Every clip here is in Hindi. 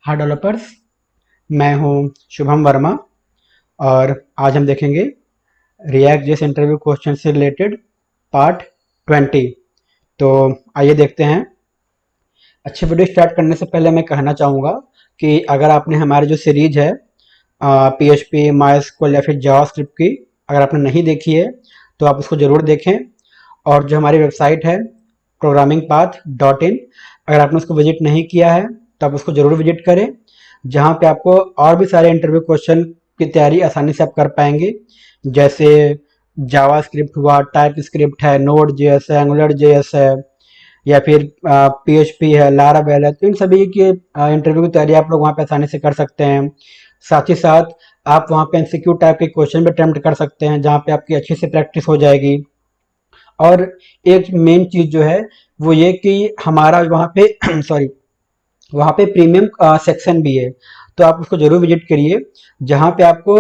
हाय डेवलपर्स। मैं हूं शुभम वर्मा और आज हम देखेंगे रिएक्ट जेएस इंटरव्यू क्वेश्चन से रिलेटेड पार्ट 20। तो आइए देखते हैं। अच्छी वीडियो स्टार्ट करने से पहले मैं कहना चाहूँगा कि अगर आपने हमारी जो सीरीज है PHP MySQL या फिर जावास्क्रिप्ट की अगर आपने नहीं देखी है तो आप उसको ज़रूर देखें। और जो हमारी वेबसाइट है programmingpath.in, अगर आपने उसको विजिट नहीं किया है तो आप उसको ज़रूर विजिट करें, जहाँ पे आपको और भी सारे इंटरव्यू क्वेश्चन की तैयारी आसानी से आप कर पाएंगे। जैसे जावा स्क्रिप्ट हुआ, टाइप स्क्रिप्ट है, नोड जेएस है, एंगुलर जेएस है, या फिर PHP है, लारावेल है। तो इन सभी के इंटरव्यू की तैयारी आप लोग वहाँ पे आसानी से कर सकते हैं। साथ ही साथ आप वहाँ पे एमसीक्यू टाइप के क्वेश्चन भी अटेम्प्ट कर सकते हैं, जहाँ पे आपकी अच्छी से प्रैक्टिस हो जाएगी। और एक मेन चीज़ जो है वो ये कि हमारा वहाँ पे सॉरी, वहाँ पे प्रीमियम सेक्शन भी है, तो आप उसको जरूर विजिट करिए, जहाँ पे आपको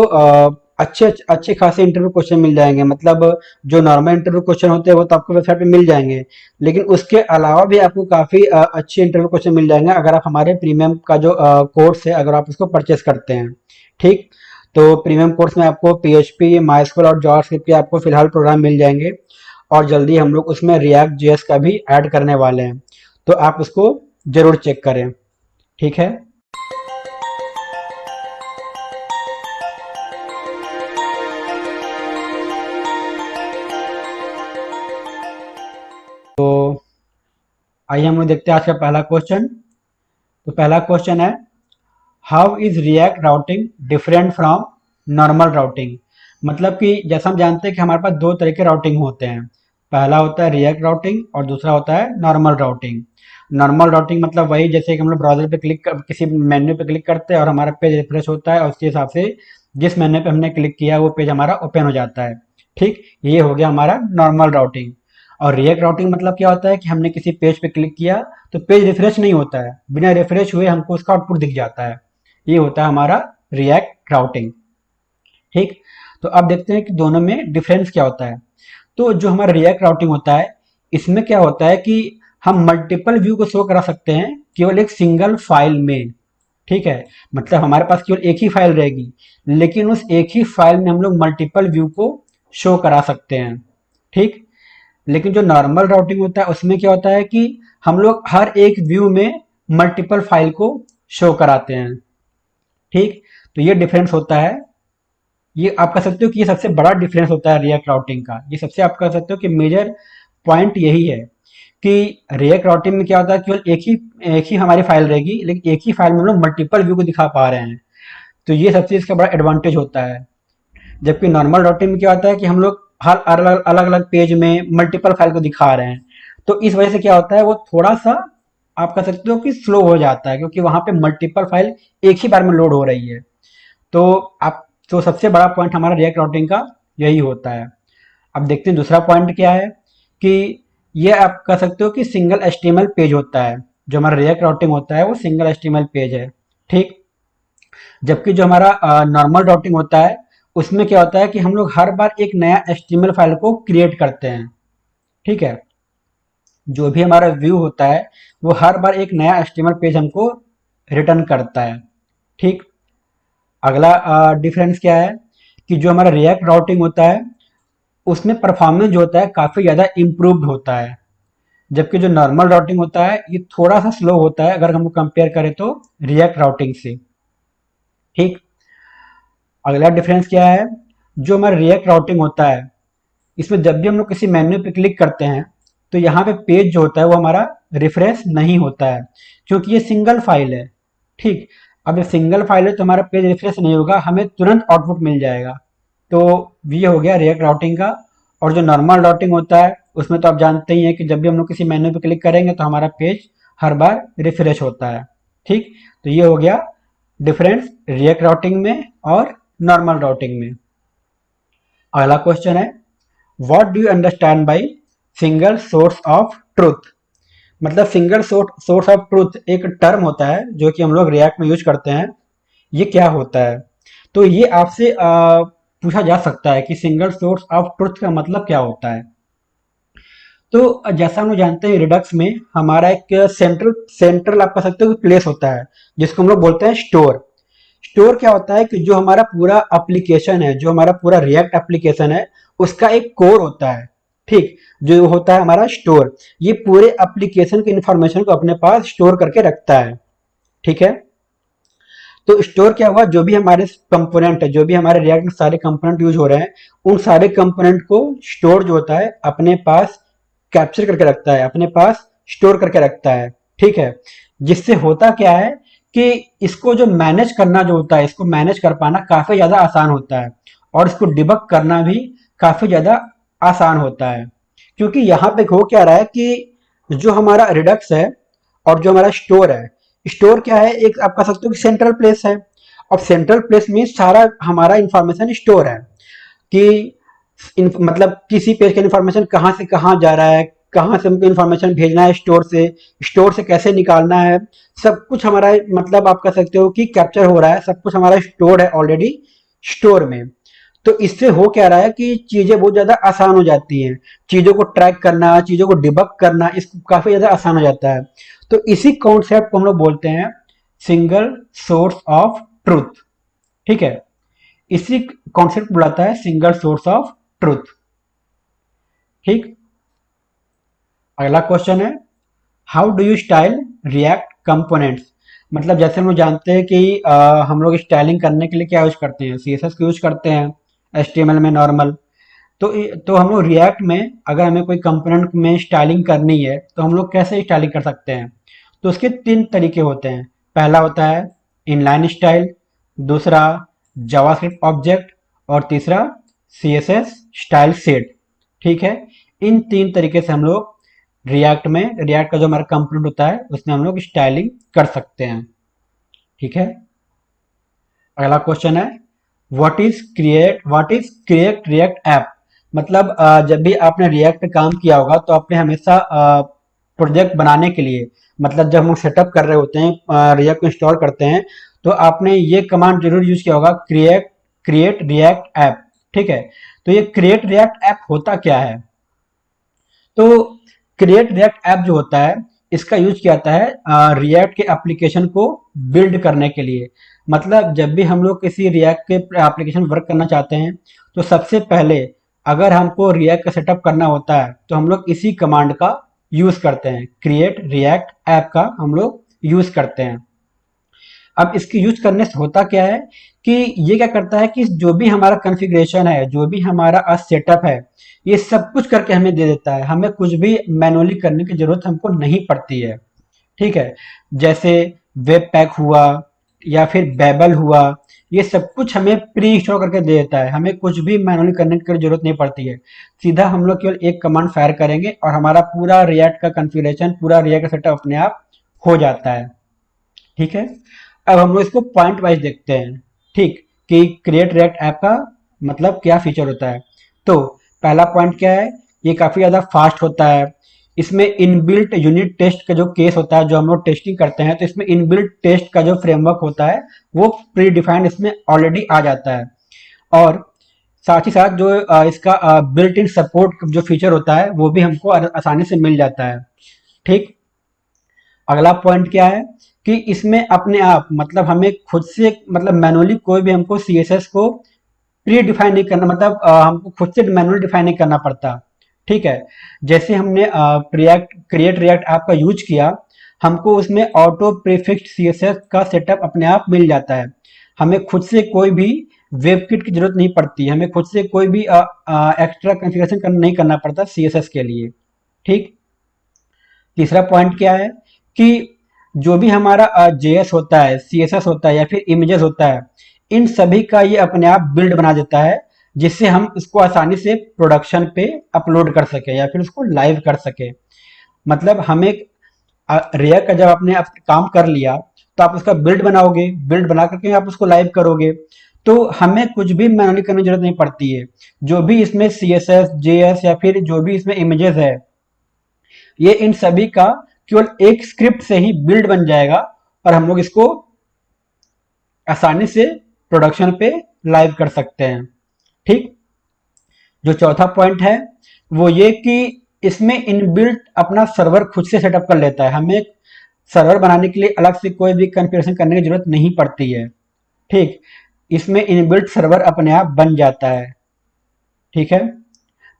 अच्छे अच्छे खासे इंटरव्यू क्वेश्चन मिल जाएंगे। मतलब जो नॉर्मल इंटरव्यू क्वेश्चन होते हैं वो तो आपको वेबसाइट पे मिल जाएंगे, लेकिन उसके अलावा भी आपको काफ़ी अच्छे इंटरव्यू क्वेश्चन मिल जाएंगे अगर आप हमारे प्रीमियम का जो कोर्स है अगर आप उसको परचेस करते हैं। ठीक, तो प्रीमियम कोर्स में आपको PHP, MySQL और जावास्क्रिप्ट के आपको फिलहाल प्रोग्राम मिल जाएंगे, और जल्दी हम लोग उसमें रिएक्ट जेएस का भी ऐड करने वाले हैं, तो आप उसको जरूर चेक करें। ठीक है। तो आइए हम लोग देखते हैं आज का पहला क्वेश्चन। तो पहला क्वेश्चन है, how is react routing different from normal routing. मतलब कि जैसा हम जानते हैं कि हमारे पास दो तरह के राउटिंग होते हैं। पहला होता है रिएक्ट राउटिंग और दूसरा होता है नॉर्मल राउटिंग। नॉर्मल राउटिंग मतलब वही, जैसे कि हम लोग ब्राउजर पे क्लिक कर किसी मेन्यू पे क्लिक करते हैं और हमारा पेज रिफ्रेश होता है, और उसके हिसाब से जिस मेन्यू पे हमने क्लिक किया वो पेज हमारा ओपन हो जाता है। ठीक, ये हो गया हमारा नॉर्मल राउटिंग। और रिएक्ट राउटिंग मतलब क्या होता है कि हमने किसी पेज पे क्लिक किया तो पेज रिफ्रेश नहीं होता है, बिना रिफ्रेश हुए हमको उसका आउटपुट दिख जाता है। ये होता है हमारा रिएक्ट राउटिंग। ठीक, तो अब देखते हैं कि दोनों में डिफरेंस क्या होता है। तो जो हमारा रिएक्ट राउटिंग होता है, इसमें क्या होता है कि हम मल्टीपल व्यू को शो करा सकते हैं केवल एक सिंगल फाइल में। ठीक है, मतलब हमारे पास केवल एक ही फाइल रहेगी, लेकिन उस एक ही फाइल में हम लोग मल्टीपल व्यू को शो करा सकते हैं। ठीक, लेकिन जो नॉर्मल राउटिंग होता है उसमें क्या होता है कि हम लोग हर एक व्यू में मल्टीपल फाइल को शो कराते हैं। ठीक, तो ये डिफरेंस होता है। ये आप कह सकते हो कि ये सबसे बड़ा डिफरेंस होता है रिएक्ट राउटिंग का। ये सबसे आप कह सकते हो कि मेजर पॉइंट यही है कि रिएक्ट राउटिंग में क्या होता है, केवल एक ही हमारी फाइल रहेगी, लेकिन एक ही फाइल में हम लोग मल्टीपल व्यू को दिखा पा रहे हैं। तो ये सबसे इसका बड़ा एडवांटेज होता है। जबकि नॉर्मल राउटिंग में क्या होता है कि हम लोग हर अलग अलग अलग पेज में मल्टीपल फाइल को दिखा रहे हैं। तो इस वजह से क्या होता है, वो थोड़ा सा आप कह सकते हो कि स्लो हो जाता है, क्योंकि वहां पे मल्टीपल फाइल एक ही बार में लोड हो रही है। तो आप तो सबसे बड़ा पॉइंट हमारा रिएक्ट राउटिंग का यही होता है। अब देखते हैं दूसरा पॉइंट क्या है, कि ये आप कह सकते हो कि सिंगल एचटीएमएल पेज होता है। जो हमारा रिएक्ट राउटिंग होता है वो सिंगल एचटीएमएल पेज है। ठीक, जबकि जो हमारा नॉर्मल राउटिंग होता है उसमें क्या होता है कि हम लोग हर बार एक नया एचटीएमएल फाइल को क्रिएट करते हैं। ठीक है, जो भी हमारा व्यू होता है वो हर बार एक नया एचटीएमएल पेज हमको रिटर्न करता है। ठीक, अगला डिफरेंस क्या है कि जो हमारा रिएक्ट राउटिंग होता है उसमें परफॉर्मेंस जो होता है काफ़ी ज़्यादा इम्प्रूव्ड होता है, जबकि जो नॉर्मल राउटिंग होता है ये थोड़ा सा स्लो होता है अगर हम कंपेयर करें तो रिएक्ट राउटिंग से। ठीक, अगला डिफरेंस क्या है, जो हमारा रिएक्ट राउटिंग होता है इसमें जब भी हम लोग किसी मेन्यू पे क्लिक करते हैं तो यहाँ पे पेज जो होता है वो हमारा रिफ्रेश नहीं होता है, क्योंकि ये सिंगल फाइल है। ठीक, अब ये सिंगल फाइल है तो हमारा पेज रिफ्रेश नहीं होगा, हमें तुरंत आउटपुट मिल जाएगा। तो ये हो गया रिएक्ट राउटिंग का। और जो नॉर्मल राउटिंग होता है उसमें तो आप जानते ही हैं कि जब भी हम लोग किसी मेन्यू पे क्लिक करेंगे तो हमारा पेज हर बार रिफ्रेश होता है। ठीक, तो ये हो गया डिफरेंस रिएक्ट राउटिंग में और नॉर्मल राउटिंग में। अगला क्वेश्चन है, what do you understand by single source of truth. मतलब सिंगल सोर्स ऑफ ट्रूथ एक टर्म होता है जो कि हम लोग रिएक्ट में यूज करते हैं। ये क्या होता है, तो ये आपसे पूछा जा सकता है कि सिंगल सोर्स ऑफ ट्रुथ का मतलब क्या होता है। तो जैसा हम लोग जानते हैं रिडक्स में हमारा एक सेंट्रल सेंट्रल आप कह सकते हो प्लेस होता है जिसको हम लोग बोलते हैं स्टोर। स्टोर क्या होता है कि जो हमारा पूरा एप्लीकेशन है, जो हमारा पूरा रिएक्ट एप्लीकेशन है, उसका एक कोर होता है। ठीक, जो होता है हमारा स्टोर, ये पूरे एप्लीकेशन के इंफॉर्मेशन को अपने पास स्टोर करके रखता है। ठीक है, तो स्टोर क्या हुआ, जो भी हमारे कंपोनेंट है, जो भी हमारे रिएक्ट में सारे कंपोनेंट यूज हो रहे हैं, उन सारे कंपोनेंट को स्टोर जो होता है अपने पास कैप्चर करके रखता है, अपने पास स्टोर करके रखता है। ठीक है, जिससे होता क्या है कि इसको जो मैनेज करना जो होता है, इसको मैनेज कर पाना काफी ज्यादा आसान होता है, और इसको डिबग करना भी काफी ज्यादा आसान होता है। क्योंकि यहाँ पे हो क्या रहा है कि जो हमारा रिडक्स है और जो हमारा स्टोर है, स्टोर क्या है, एक आप कह सकते हो कि सेंट्रल प्लेस है। अब सेंट्रल प्लेस में सारा हमारा इंफॉर्मेशन स्टोर है कि मतलब किसी पेज का इंफॉर्मेशन कहाँ से कहाँ जा रहा है, कहाँ से हमको इंफॉर्मेशन भेजना है स्टोर से कैसे निकालना है, सब कुछ हमारा मतलब आप कह सकते हो कि कैप्चर हो रहा है, सब कुछ हमारा स्टोर है ऑलरेडी स्टोर में। तो इससे हो क्या रहा है कि चीजें बहुत ज्यादा आसान हो जाती हैं, चीजों को ट्रैक करना, चीजों को डिबग करना, इस काफी ज्यादा आसान हो जाता है। तो इसी कॉन्सेप्ट को हम लोग बोलते हैं सिंगल सोर्स ऑफ ट्रूथ। ठीक है, इसी कॉन्सेप्ट बुलाता है सिंगल सोर्स ऑफ ट्रूथ। ठीक, अगला क्वेश्चन है how do you style react components. मतलब जैसे हम लोग जानते हैं कि हम लोग स्टाइलिंग करने के लिए क्या यूज करते हैं, सीएसएस को यूज करते हैं, एचटीएमएल में नॉर्मल। तो हम लोग रिएक्ट में अगर हमें कोई कंपोनेंट में स्टाइलिंग करनी है तो हम लोग कैसे स्टाइलिंग कर सकते हैं। तो उसके तीन तरीके होते हैं। पहला होता है इनलाइन स्टाइल, दूसरा जावास्क्रिप्ट ऑब्जेक्ट, और तीसरा सीएसएस स्टाइल सेट। ठीक है, इन तीन तरीके से हम लोग रिएक्ट का जो हमारा कंपोनेंट होता है उसमें हम लोग स्टाइलिंग कर सकते हैं। ठीक है, अगला क्वेश्चन है what is create react app. मतलब जब भी आपने रिएक्ट पे काम किया होगा तो आपने हमेशा प्रोजेक्ट बनाने के लिए, मतलब जब हम सेटअप कर रहे होते हैं, रिएक्ट को इंस्टॉल करते हैं, तो आपने ये कमांड जरूर यूज किया होगा, क्रिएट रिएक्ट ऐप। ठीक है, तो ये क्रिएट रिएक्ट ऐप होता क्या है। तो क्रिएट रिएक्ट ऐप जो होता है इसका यूज किया जाता है रिएक्ट के एप्लीकेशन को बिल्ड करने के लिए। मतलब जब भी हम लोग किसी रिएक्ट के एप्लीकेशन वर्क करना चाहते हैं तो सबसे पहले अगर हमको रिएक्ट का सेटअप करना होता है तो हम लोग इसी कमांड का यूज करते हैं, क्रिएट रिएक्ट ऐप का हम लोग यूज करते हैं। अब इसके यूज करने से होता क्या है कि ये क्या करता है कि जो भी हमारा कॉन्फ़िगरेशन है, जो भी हमारा सेटअप है, ये सब कुछ करके हमें दे देता है, हमें कुछ भी मैनुअली करने की जरूरत हमको नहीं पड़ती है। ठीक है, जैसे वेब पैक हुआ या फिर बेबल हुआ, ये सब कुछ हमें प्री इंस्टॉल करके दे देता है, हमें कुछ भी मैनुअली करने की जरूरत नहीं पड़ती है। सीधा हम लोग केवल एक कमांड फायर करेंगे और हमारा पूरा रिएक्ट का कॉन्फ़िगरेशन, पूरा रिएक्ट का सेटअप अपने आप हो जाता है। ठीक है, अब हम लोग इसको पॉइंट वाइज देखते हैं। ठीक, कि क्रिएट रिएक्ट ऐप का मतलब क्या फीचर होता है। तो पहला पॉइंट क्या है, ये काफी ज्यादा फास्ट होता है। इसमें इनबिल्ट यूनिट टेस्ट का जो केस होता है, जो हम लोग टेस्टिंग करते हैं, तो इसमें इनबिल्ट टेस्ट का जो फ्रेमवर्क होता है वो प्री डिफाइंड इसमें ऑलरेडी आ जाता है। और साथ ही साथ जो इसका बिल्ट इन सपोर्ट जो फीचर होता है वो भी हमको आसानी से मिल जाता है। ठीक, अगला पॉइंट क्या है कि इसमें अपने आप मतलब हमें खुद से मतलब मैनुअली कोई भी हमको सीएसएस को प्री डिफाइन नहीं करना, मतलब हमको खुद से मैनुअली डिफाइन नहीं करना पड़ता। ठीक है, जैसे हमने क्रिएट रिएक्ट ऐप का यूज किया, हमको उसमें ऑटो प्रीफिक्स्ड सीएसएस का सेटअप अपने आप मिल जाता है। हमें खुद से कोई भी वेब किट की जरूरत नहीं पड़ती, हमें खुद से कोई भी एक्स्ट्रा कॉन्फ़िगरेशन नहीं करना पड़ता सीएसएस के लिए। ठीक, तीसरा पॉइंट क्या है कि जो भी हमारा जेएस होता है, सीएसएस होता है या फिर इमेजेस होता है, इन सभी का ये अपने आप बिल्ड बना देता है, जिससे हम इसको आसानी से प्रोडक्शन पे अपलोड कर सके या फिर उसको लाइव कर सके। मतलब हमें रिएक्ट का जब आपने काम कर लिया तो आप उसका बिल्ड बनाओगे, बिल्ड बना करके आप उसको लाइव करोगे, तो हमें कुछ भी मैनुअली करने की जरूरत नहीं पड़ती है। जो भी इसमें सीएसएस, जेएस या फिर जो भी इसमें इमेजेस है, ये इन सभी का केवल एक स्क्रिप्ट से ही बिल्ड बन जाएगा और हम लोग इसको आसानी से प्रोडक्शन पे लाइव कर सकते हैं। ठीक, जो चौथा पॉइंट है वो ये कि इसमें इनबिल्ट अपना सर्वर खुद से सेटअप कर लेता है, हमें सर्वर बनाने के लिए अलग से कोई भी कॉन्फ़िगरेशन करने की जरूरत नहीं पड़ती है। ठीक, इसमें इनबिल्ट सर्वर अपने आप बन जाता है। ठीक है।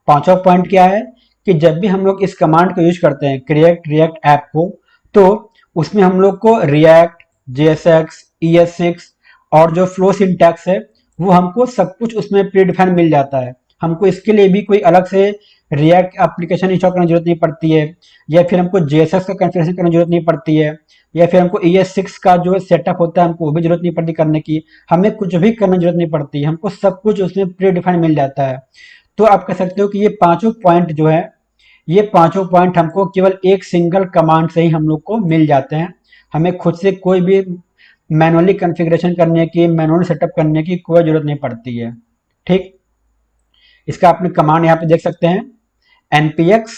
पांचवा पॉइंट क्या है कि जब भी हम लोग इस कमांड को यूज करते हैं क्रिएट रिएक्ट ऐप को, तो उसमें हम लोग को रिएक्ट, जेएसएक्स, ES6 और जो फ्लो सिंटैक्स है वो हमको सब कुछ उसमें प्री डिफाइन मिल जाता है। हमको इसके लिए भी कोई अलग से रिएक्ट एप्लीकेशन इंस्टॉल करने की जरूरत नहीं पड़ती है, या फिर हमको जेएसएक्स का कॉन्फ़िगरेशन करने की जरूरत नहीं पड़ती है, या फिर हमको ES6 का जो सेटअप होता है हमको वो भी जरूरत नहीं पड़ती करने की। हमें कुछ भी करने की जरूरत नहीं पड़ती, हमको सब कुछ उसमें प्री डिफाइन मिल जाता है। तो आप कह सकते हो कि ये पांचों पॉइंट जो है, ये पांचों पॉइंट हमको केवल एक सिंगल कमांड से ही हम लोग को मिल जाते हैं। हमें खुद से कोई भी मैनुअली कॉन्फ़िगरेशन करने की, मैनुअली सेटअप करने की कोई जरूरत नहीं पड़ती है। ठीक, इसका आपने कमांड यहाँ पे देख सकते हैं, npx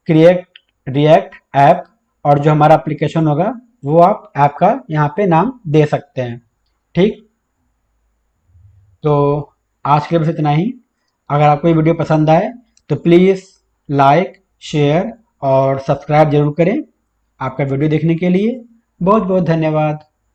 create react ऐप, और जो हमारा एप्लीकेशन होगा वो आप ऐप का यहाँ पे नाम दे सकते हैं। ठीक, तो आज के लिए बस इतना ही। अगर आपको ये वीडियो पसंद आए तो प्लीज़ लाइक, शेयर और सब्सक्राइब जरूर करें। आपका वीडियो देखने के लिए बहुत बहुत धन्यवाद।